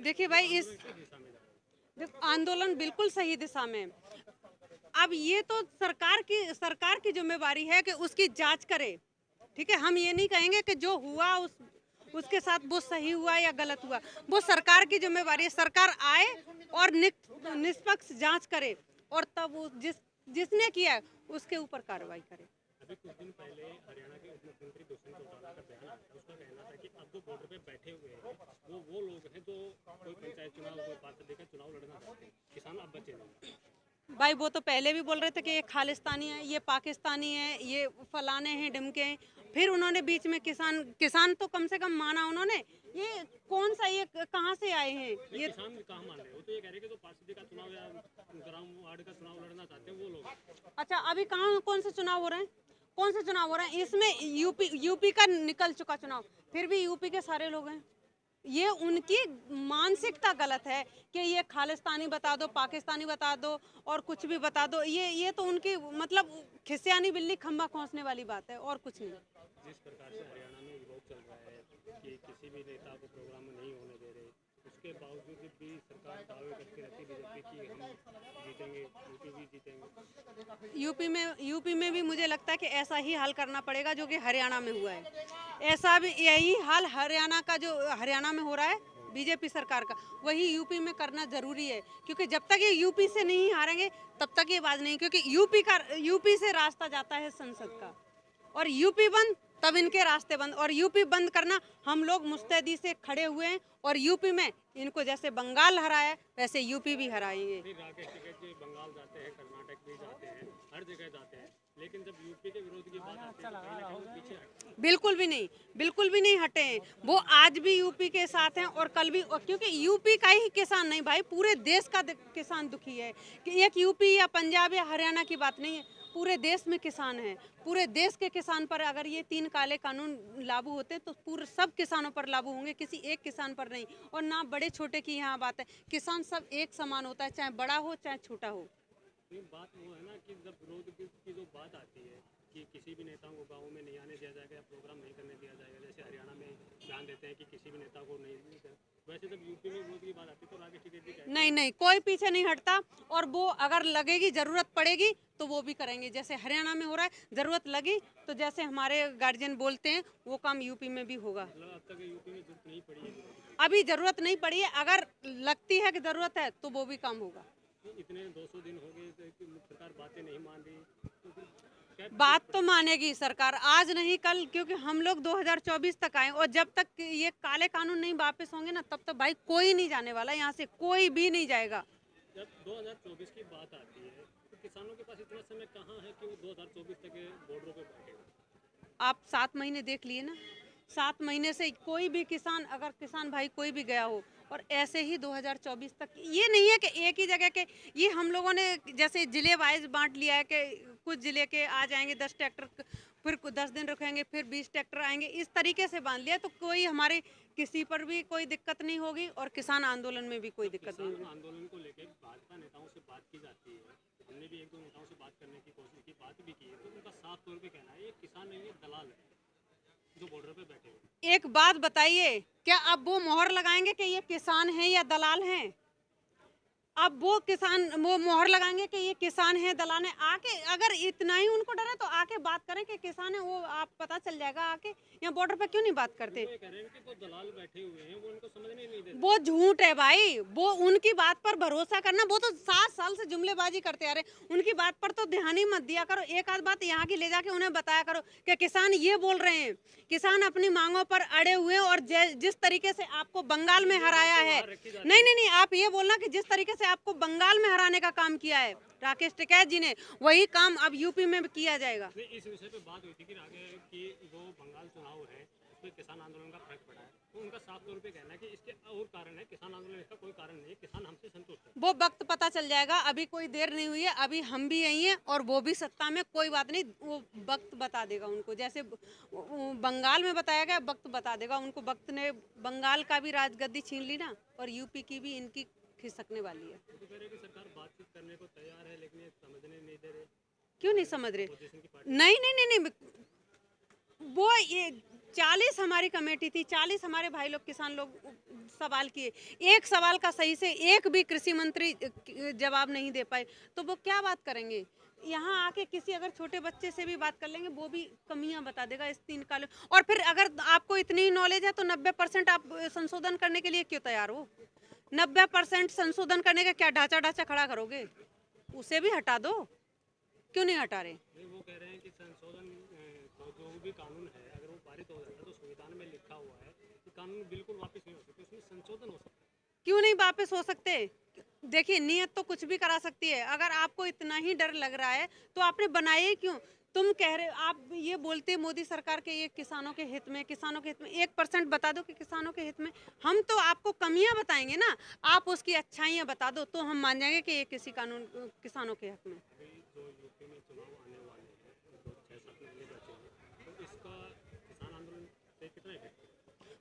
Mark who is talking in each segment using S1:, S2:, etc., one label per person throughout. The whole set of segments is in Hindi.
S1: देखिए भाई, इस आंदोलन बिल्कुल सही दिशा में है। अब ये तो सरकार की जिम्मेवारी है कि उसकी जांच करे। ठीक है, हम ये नहीं कहेंगे कि जो हुआ उसके साथ वो सही हुआ या गलत हुआ, वो सरकार की जिम्मेवारी है। सरकार आए और निष्पक्ष जांच करे और तब वो जिसने किया है उसके ऊपर कार्रवाई करे।
S2: अभी कुछ दिन पहले हरियाणा के उप मुख्यमंत्री दुष्यंत चौटाला का बयान आया था। उसका कहना था कि अब जो बॉर्डर पे बैठे हुए हैं वो लोग हैं जो कोई पंचायत चुनाव, कोई पात्र देकर चुनाव लड़ना चाहते हैं, किसान अब बचे नहीं।
S1: भाई वो तो पहले भी बोल रहे थे कि ये खालिस्तानी है, ये पाकिस्तानी है, ये फलाने हैं, ढिमके हैं। फिर उन्होंने बीच में किसान तो कम से कम माना उन्होंने। ये कौन सा, ये कहाँ से आए हैं? ये
S2: किसान कहाँ मान रहे हो? तो ये कह रहे हैं कि जो पार्षद का चुनाव या ग्राम वार्ड का चुनाव लड़ना चाहते हैं वो लोग।
S1: अच्छा, अभी कहाँ कौन से चुनाव हो रहे हैं? कौन से चुनाव हो रहे हैं? इसमें यूपी का निकल चुका चुनाव, फिर भी यूपी के सारे लोग हैं। ये उनकी मानसिकता गलत है कि ये खालिस्तानी बता दो, पाकिस्तानी बता दो और कुछ भी बता दो। ये तो उनकी मतलब खिसियानी बिल्ली खंबा खोसने वाली बात है और कुछ नहीं।
S2: जिस प्रकार से हरियाणा में विरोध चल रहा है कि किसी भी नेता को प्रोग्राम में नहीं होने दे रहे, उसके बावजूद भी सरकार दावे करती रहती है बीजेपी की हम जीतेंगे, यूपी भी जीतेंगे।
S1: यूपी में भी मुझे लगता है कि ऐसा ही हाल करना पड़ेगा जो कि हरियाणा में हुआ है। ऐसा भी यही हाल हरियाणा में हो रहा है बीजेपी सरकार का, वही यूपी में करना जरूरी है। क्योंकि जब तक ये यूपी से नहीं हारेंगे तब तक ये बात नहीं, क्योंकि यूपी से रास्ता जाता है संसद का, और यूपी बंद तब इनके रास्ते बंद। और यूपी बंद करना हम लोग मुस्तैदी से खड़े हुए हैं, और यूपी में इनको जैसे बंगाल हराया वैसे यूपी भी हराएंगे।
S2: राकेश टिकैत जी बंगाल जाते हैं, कर्नाटक भी जाते हैं, हर जगह जाते हैं, लेकिन जब यूपी के विरोध की बात आती है तो कहीं ना कहीं वो पीछे हटते हैं।
S1: बिल्कुल भी नहीं हटे हैं। वो आज भी यूपी के साथ हैं और कल भी, क्योंकि यूपी का ही किसान नहीं भाई, पूरे देश का किसान दुखी है। कि एक यूपी या पंजाब या हरियाणा की बात नहीं है, पूरे देश में किसान हैं। पूरे देश के किसान पर अगर ये 3 काले कानून लागू होते तो पूरे सब किसानों पर लागू होंगे, किसी एक किसान पर नहीं। और ना बड़े छोटे की यहाँ बात है, किसान सब एक समान होता है, चाहे बड़ा हो चाहे छोटा हो।
S2: बात वो है ना कि जब विरोध की जो बात आती है कि किसी भी नेता को गाँव में नहीं आने दिया जाएगा या प्रोग्राम नहीं करने दिया जाएगा, जैसे हरियाणा में ध्यान देते हैं कि किसी भी नेता को नहीं, वैसे जब यूपी में विरोध की बात आती है तो राकेश टिकैत जी कहते हैं
S1: नहीं, कोई पीछे नहीं हटता। और वो अगर लगेगी, जरूरत पड़ेगी तो वो भी करेंगे। जैसे हरियाणा में हो रहा है, जरूरत लगी तो जैसे हमारे गार्जियन बोलते हैं वो काम यूपी में भी होगा।
S2: मतलब अब तक यूपी में जरूरत नहीं पड़ी है,
S1: अभी जरूरत नहीं पड़ी है, अगर लगती है कि जरूरत है तो वो भी काम होगा।
S2: इतने 200 दिन हो गए सरकार बातें नहीं मान रही, तो फिर
S1: बात तो मानेगी सरकार, आज नहीं कल, क्योंकि हम लोग 2024 तक आए और जब तक ये काले कानून नहीं वापस होंगे ना तब तक भाई कोई नहीं जाने वाला यहाँ से, कोई भी नहीं जाएगा।
S2: जब 2024 की बात आती है तो किसानों के पास इतना समय कहाँ है कि वो 2024 तक बॉर्डरों पे बैठे।
S1: आप 7 महीने देख लिए ना, 7 महीने से कोई भी किसान, अगर किसान भाई कोई भी गया हो, और ऐसे ही 2024 तक। ये नहीं है कि एक ही जगह के, ये हम लोगों ने जैसे जिले वाइज बांट लिया है कि कुछ जिले के आ जाएंगे 10 ट्रैक्टर, फिर 10 दिन रुकेंगे, फिर 20 ट्रैक्टर आएंगे, इस तरीके से बांध लिया तो कोई हमारे किसी पर भी कोई दिक्कत नहीं होगी और किसान आंदोलन में भी कोई दिक्कत नहीं होगी।
S2: आंदोलन को लेकर भाजपा नेताओं से बात की जाती है, हमने भी 1-2 नेताओं से बात करने की कोशिश की, बात भी की है, तो उनका साफ तौर पे कहना है ये किसान नहीं है, दलाल है जो बॉर्डर पे बैठे हैं।
S1: एक बात बताइए, क्या अब वो मोहर लगाएंगे कि ये किसान हैं या दलाल हैं? अब वो मोहर लगाएंगे कि ये किसान है दलाल है? आके अगर इतना ही उनको डर है तो आके बात करें कि किसान है, वो आप पता चल जाएगा आके। यहाँ बॉर्डर पे क्यों नहीं बात करते?
S2: वो ये कह रहे हैं कि जो दलाल बैठे हुए हैं वो उनको समझने नहीं देते।
S1: वो झूठ है भाई, वो उनकी बात पर भरोसा करना, वो तो 7 साल से जुमलेबाजी करते आ रहे, उनकी बात पर तो ध्यान ही मत दिया करो। एक आध बात यहाँ की ले जाके उन्हें बताया करो कि किसान ये बोल रहे हैं, किसान अपनी मांगों पर अड़े हुए हैं, और जिस तरीके से आपको बंगाल में हराया है, नहीं, आप ये बोलना कि जिस तरीके से आपको बंगाल में हराने का काम किया है राकेश टिकैत जी ने, वही काम अब यूपी में भी किया जाएगा।
S2: इस विषय पे बात हुई थी कि आगे की जो बंगाल चुनाव है उसमें किसान आंदोलन का फर्क पड़ा है, तो उनका साफ तौर पे कहना है कि इसके और कारण है, किसान आंदोलन इसका कोई कारण नहीं है, किसान हमसे संतुष्ट है।
S1: वो वक्त पता चल जाएगा, अभी कोई देर नहीं हुई है, अभी हम भी यही हैं और वो भी सत्ता में, कोई बात नहीं, वो वक्त बता देगा उनको। जैसे बंगाल में बताया गया, वक्त बता देगा उनको। वक्त ने बंगाल का भी राजगद्दी छीन ली ना, और यूपी की भी इनकी खिसकने वाली है।
S2: तो कह रहे कि सरकार बातचीत करने को तैयार है लेकिन ये समझने नहीं दे रहे।
S1: क्यों नहीं समझ रहे? नहीं, वो ये 40 हमारी कमेटी थी, 40 हमारे भाई लोग किसान लोग सवाल किए, एक सवाल का सही से एक भी कृषि मंत्री जवाब नहीं दे पाए, तो वो क्या बात करेंगे। यहाँ आके किसी अगर छोटे बच्चे से भी बात कर लेंगे, वो भी कमियां बता देगा इस 3 कानून। और फिर अगर आपको इतनी ही नॉलेज है तो 90% आप संशोधन करने के लिए क्यों तैयार हो? 90% संशोधन करने का क्या ढांचा खड़ा करोगे? उसे भी हटा दो, क्यों नहीं हटा रहे?
S2: वो कह रहे हैं कि संशोधन जो भी कानून है अगर वो पारित हो जाता है तो संविधान में लिखा हुआ है कि कानून बिल्कुल वापस नहीं हो सकते, उसमें संशोधन हो सकता है।
S1: क्यों नहीं वापस हो सकते? देखिए, नियत तो कुछ भी करा सकती है। अगर आपको इतना ही डर लग रहा है तो आपने बनाए ही क्यों? तुम कह रहे, आप ये बोलते मोदी सरकार के ये किसानों के हित में, किसानों के हित में 1% बता दो कि किसानों के हित में। हम तो आपको कमियां बताएंगे ना, आप उसकी अच्छाइयां बता दो तो हम मान जाएंगे कि ये किसी कानून किसानों के हक में।
S2: जो यूपी में चुनाव आने वाले हैं, 6-7 महीने बचे हैं, तो इसका किसान आंदोलन पे कितना इफेक्ट?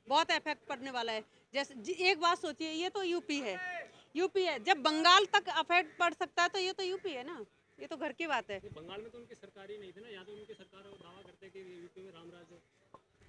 S1: बहुत इफेक्ट पड़ने वाला है। जैसे एक बात सोचिए, ये तो यूपी है, जब बंगाल तक इफेक्ट पड़ सकता है तो ये तो यूपी है ना, ये तो घर की बात है।
S2: बंगाल में तो उनकी सरकार ही नहीं थी ना, यहाँ तो उनकी सरकार दावा करते हैं कि यूपी में रामराज है।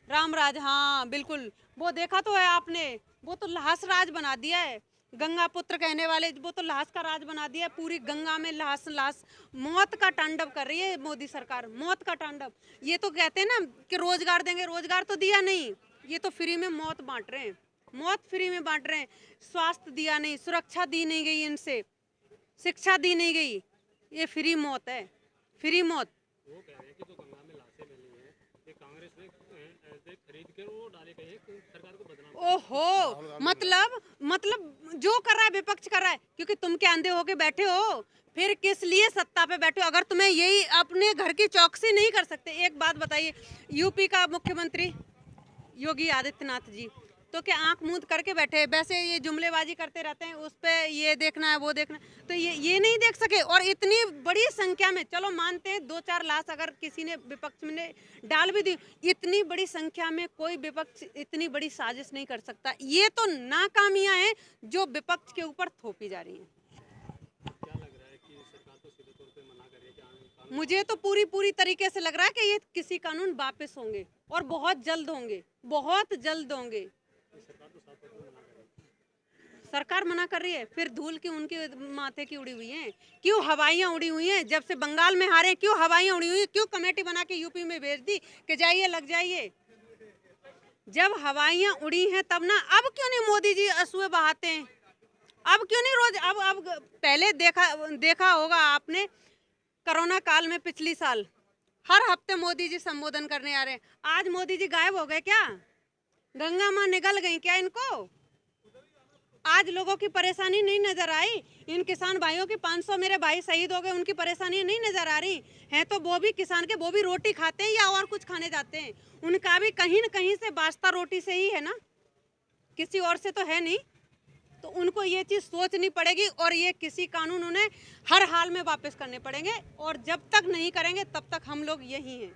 S1: रामराज, हाँ बिल्कुल, वो देखा तो है आपने, वो तो लाश राज बना दिया है। गंगा पुत्र कहने वाले, वो तो लाश का राज बना दिया है। पूरी गंगा में लाश मौत का तांडव कर रही है मोदी सरकार, मौत का तांडव। ये तो कहते हैं ना कि रोजगार देंगे, रोजगार तो दिया नहीं, ये तो फ्री में मौत बांट रहे हैं, मौत फ्री में बांट रहे हैं। स्वास्थ्य दिया नहीं, सुरक्षा दी नहीं गई इनसे, शिक्षा दी नहीं गई, ये फ्री मौत है, फ्री मौत।
S2: वो कह रहे हैं कि जो गंगा में लाशें मिली हैं ये कांग्रेस ने ऐसे खरीद के वो डाले गए हैं, सरकार को बदनाम।
S1: ओहो, मतलब जो कर रहा है विपक्ष कर रहा है, क्योंकि तुम क्या अंधे होके बैठे हो? फिर किस लिए सत्ता पे बैठे हो अगर तुम्हें यही अपने घर की चौकसी नहीं कर सकते? एक बात बताइए, यूपी का मुख्यमंत्री योगी आदित्यनाथ जी तो क्या आंख मूंद करके बैठे? वैसे ये जुमलेबाजी करते रहते हैं, उस पे ये देखना है वो देखना है, तो ये नहीं देख सके। और इतनी बड़ी संख्या में, चलो मानते हैं 2-4 लाश अगर किसी ने विपक्ष में ने डाल भी दी, इतनी बड़ी संख्या में कोई विपक्ष इतनी बड़ी साजिश नहीं कर सकता। ये तो नाकामियां हैं जो विपक्ष के ऊपर थोपी जा रही हैं।
S2: क्या लग रहा है कि सरकार तो सीधे तौर पे मना कर रही है कि कानून?
S1: मुझे तो पूरी तरीके से लग रहा है कि ये किसी कानून वापस होंगे और बहुत जल्द होंगे, बहुत जल्द होंगे।
S2: सरकार तो साफ तौर पे मना कर रही है।
S1: सरकार मना कर रही है, फिर धूल की उनके माथे की उड़ी हुई है, क्यों हवाइयाँ उड़ी हुई हैं? जब से बंगाल में हारे क्यों हवाइयाँ उड़ी हुई हैं? क्यों कमेटी बना के यूपी में भेज दी कि जाइए लग जाइए? जब हवाइयाँ उड़ी हैं तब ना, अब क्यों नहीं मोदी जी असूए बहाते हैं? अब क्यों नहीं रोज? अब पहले देखा होगा आपने, कोरोना काल में पिछली साल हर हफ्ते मोदी जी संबोधन करने आ रहे हैं। आज मोदी जी गायब हो गए क्या? गंगा माँ निगल गई क्या इनको? आज लोगों की परेशानी नहीं नजर आई? इन किसान भाइयों की 500 मेरे भाई शहीद हो गए, उनकी परेशानी नहीं नजर आ रही है? तो वो भी किसान के, वो भी रोटी खाते हैं या और कुछ खाने जाते हैं? उनका भी कहीं न कहीं से वास्ता रोटी से ही है ना, किसी और से तो है नहीं। तो उनको ये चीज़ सोचनी पड़ेगी और ये किसी कानून उन्हें हर हाल में वापस करने पड़ेंगे, और जब तक नहीं करेंगे तब तक हम लोग यही हैं।